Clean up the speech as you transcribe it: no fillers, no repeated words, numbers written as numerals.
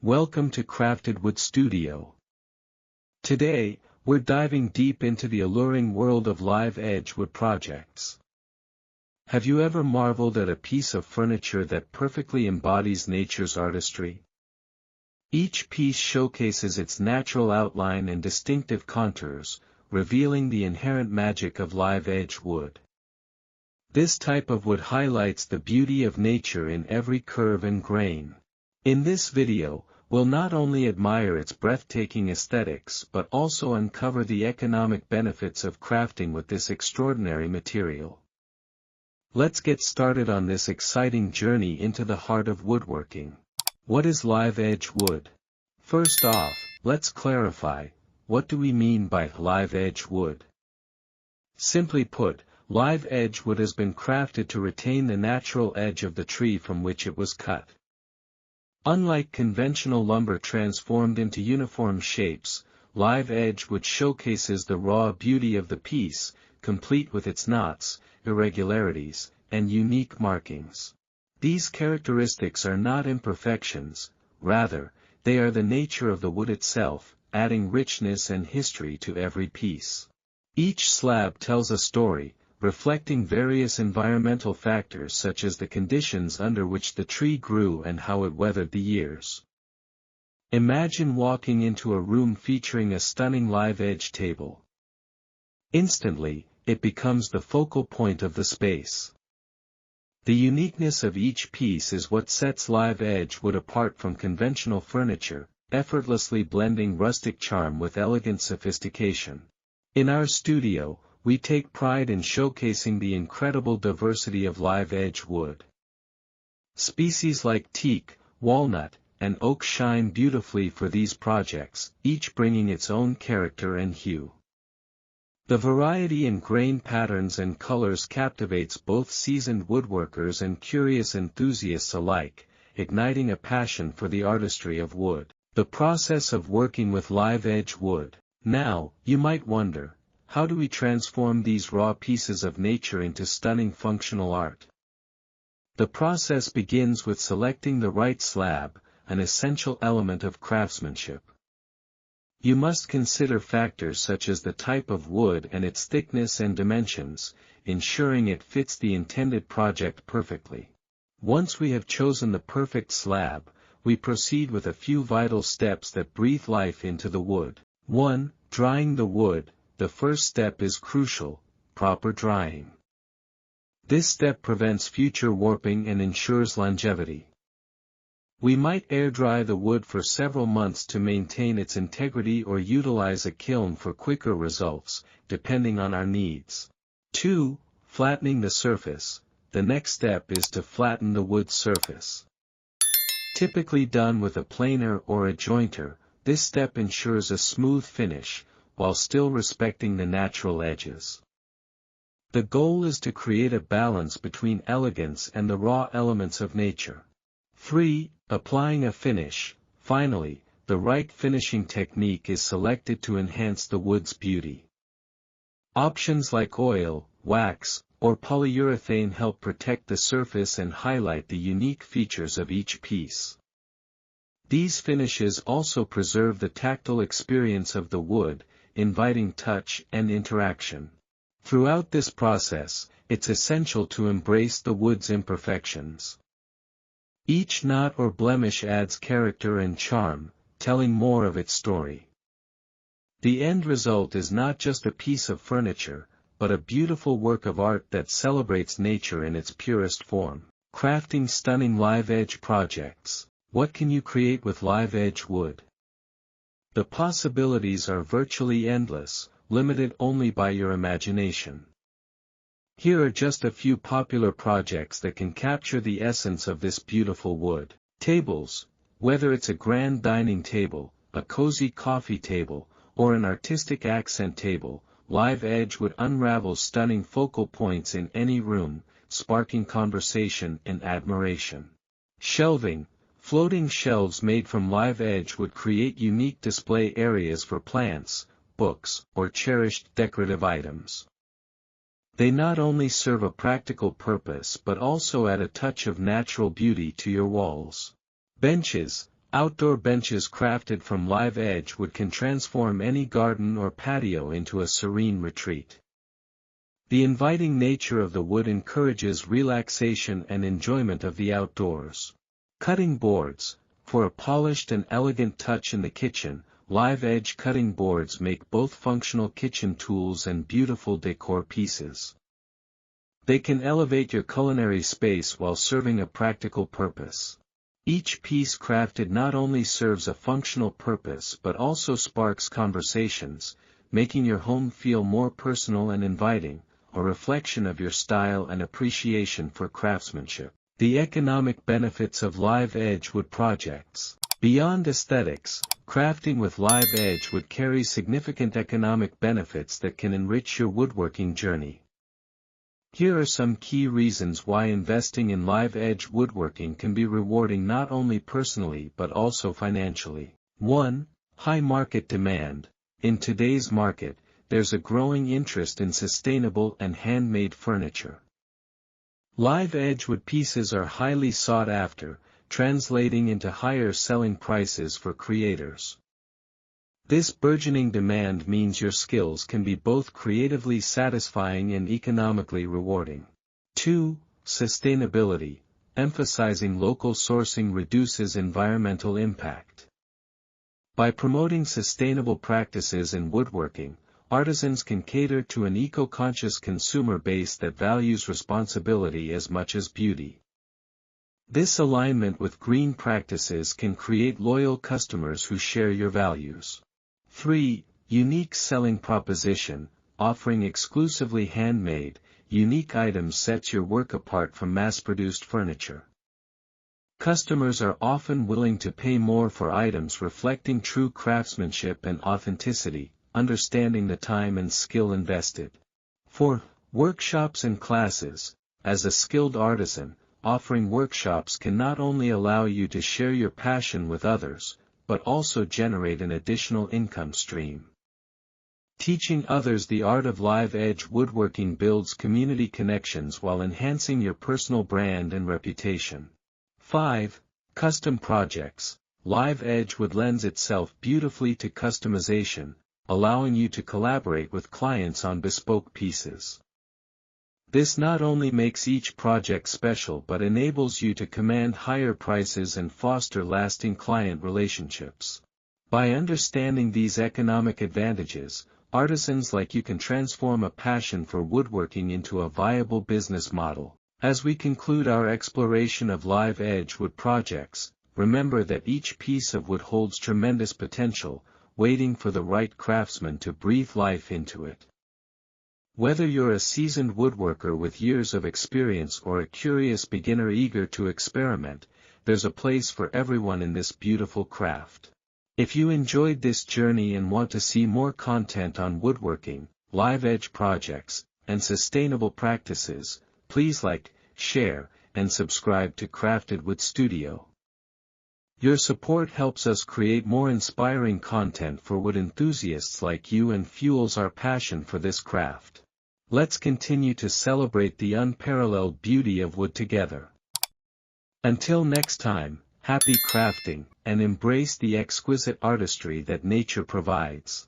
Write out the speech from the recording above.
Welcome to Crafted Wood Studio. Today, we're diving deep into the alluring world of live edge wood projects. Have you ever marveled at a piece of furniture that perfectly embodies nature's artistry? Each piece showcases its natural outline and distinctive contours, revealing the inherent magic of live edge wood. This type of wood highlights the beauty of nature in every curve and grain. In this video, we'll not only admire its breathtaking aesthetics but also uncover the economic benefits of crafting with this extraordinary material. Let's get started on this exciting journey into the heart of woodworking. What is live edge wood? First off, let's clarify, what do we mean by live edge wood? Simply put, live edge wood has been crafted to retain the natural edge of the tree from which it was cut. Unlike conventional lumber transformed into uniform shapes, live edge wood showcases the raw beauty of the piece, complete with its knots, irregularities, and unique markings. These characteristics are not imperfections, rather, they are the nature of the wood itself, adding richness and history to every piece. Each slab tells a story, reflecting various environmental factors such as the conditions under which the tree grew and how it weathered the years. Imagine walking into a room featuring a stunning live edge table. Instantly, it becomes the focal point of the space. The uniqueness of each piece is what sets live edge wood apart from conventional furniture, effortlessly blending rustic charm with elegant sophistication. In our studio, we take pride in showcasing the incredible diversity of live edge wood. Species like teak, walnut, and oak shine beautifully for these projects, each bringing its own character and hue. The variety in grain patterns and colors captivates both seasoned woodworkers and curious enthusiasts alike, igniting a passion for the artistry of wood. The process of working with live edge wood. Now, you might wonder, how do we transform these raw pieces of nature into stunning functional art? The process begins with selecting the right slab, an essential element of craftsmanship. You must consider factors such as the type of wood and its thickness and dimensions, ensuring it fits the intended project perfectly. Once we have chosen the perfect slab, we proceed with a few vital steps that breathe life into the wood. 1. Drying the wood. The first step is crucial: proper drying. This step prevents future warping and ensures longevity. We might air dry the wood for several months to maintain its integrity or utilize a kiln for quicker results, depending on our needs. 2. Flattening the surface. The next step is to flatten the wood surface. Typically done with a planer or a jointer, this step ensures a smooth finish, while still respecting the natural edges. The goal is to create a balance between elegance and the raw elements of nature. 3. Applying a finish. Finally, the right finishing technique is selected to enhance the wood's beauty. Options like oil, wax, or polyurethane help protect the surface and highlight the unique features of each piece. These finishes also preserve the tactile experience of the wood, inviting touch and interaction. Throughout this process, it's essential to embrace the wood's imperfections. Each knot or blemish adds character and charm, telling more of its story. The end result is not just a piece of furniture, but a beautiful work of art that celebrates nature in its purest form. Crafting stunning live edge projects. What can you create with live edge wood? The possibilities are virtually endless, limited only by your imagination. Here are just a few popular projects that can capture the essence of this beautiful wood. Tables. Whether it's a grand dining table, a cozy coffee table, or an artistic accent table, live edge would unravel stunning focal points in any room, sparking conversation and admiration. Shelving. Floating shelves made from live edge would create unique display areas for plants, books, or cherished decorative items. They not only serve a practical purpose but also add a touch of natural beauty to your walls. Benches. Outdoor benches crafted from live edge wood can transform any garden or patio into a serene retreat. The inviting nature of the wood encourages relaxation and enjoyment of the outdoors. Cutting boards. For a polished and elegant touch in the kitchen, live edge cutting boards make both functional kitchen tools and beautiful decor pieces. They can elevate your culinary space while serving a practical purpose. Each piece crafted not only serves a functional purpose but also sparks conversations, making your home feel more personal and inviting, a reflection of your style and appreciation for craftsmanship. The economic benefits of live edge wood projects. Beyond aesthetics, crafting with live edge wood carries significant economic benefits that can enrich your woodworking journey. Here are some key reasons why investing in live edge woodworking can be rewarding not only personally but also financially. 1. High market demand. In today's market, there's a growing interest in sustainable and handmade furniture. Live edge wood pieces are highly sought after, translating into higher selling prices for creators. This burgeoning demand means your skills can be both creatively satisfying and economically rewarding. 2. Sustainability. Emphasizing local sourcing reduces environmental impact. By promoting sustainable practices in woodworking, artisans can cater to an eco-conscious consumer base that values responsibility as much as beauty. This alignment with green practices can create loyal customers who share your values. 3. Unique selling proposition. Offering exclusively handmade, unique items sets your work apart from mass-produced furniture. Customers are often willing to pay more for items reflecting true craftsmanship and authenticity, understanding the time and skill invested. 4. Workshops and classes. As a skilled artisan, offering workshops can not only allow you to share your passion with others, but also generate an additional income stream. Teaching others the art of live edge woodworking builds community connections while enhancing your personal brand and reputation. 5. Custom projects. Live edge wood lends itself beautifully to customization, allowing you to collaborate with clients on bespoke pieces. This not only makes each project special but enables you to command higher prices and foster lasting client relationships. By understanding these economic advantages, artisans like you can transform a passion for woodworking into a viable business model. As we conclude our exploration of live edge wood projects, remember that each piece of wood holds tremendous potential, waiting for the right craftsman to breathe life into it. Whether you're a seasoned woodworker with years of experience or a curious beginner eager to experiment, there's a place for everyone in this beautiful craft. If you enjoyed this journey and want to see more content on woodworking, live edge projects, and sustainable practices, please like, share, and subscribe to Crafted Wood Studio. Your support helps us create more inspiring content for wood enthusiasts like you and fuels our passion for this craft. Let's continue to celebrate the unparalleled beauty of wood together. Until next time, happy crafting, and embrace the exquisite artistry that nature provides.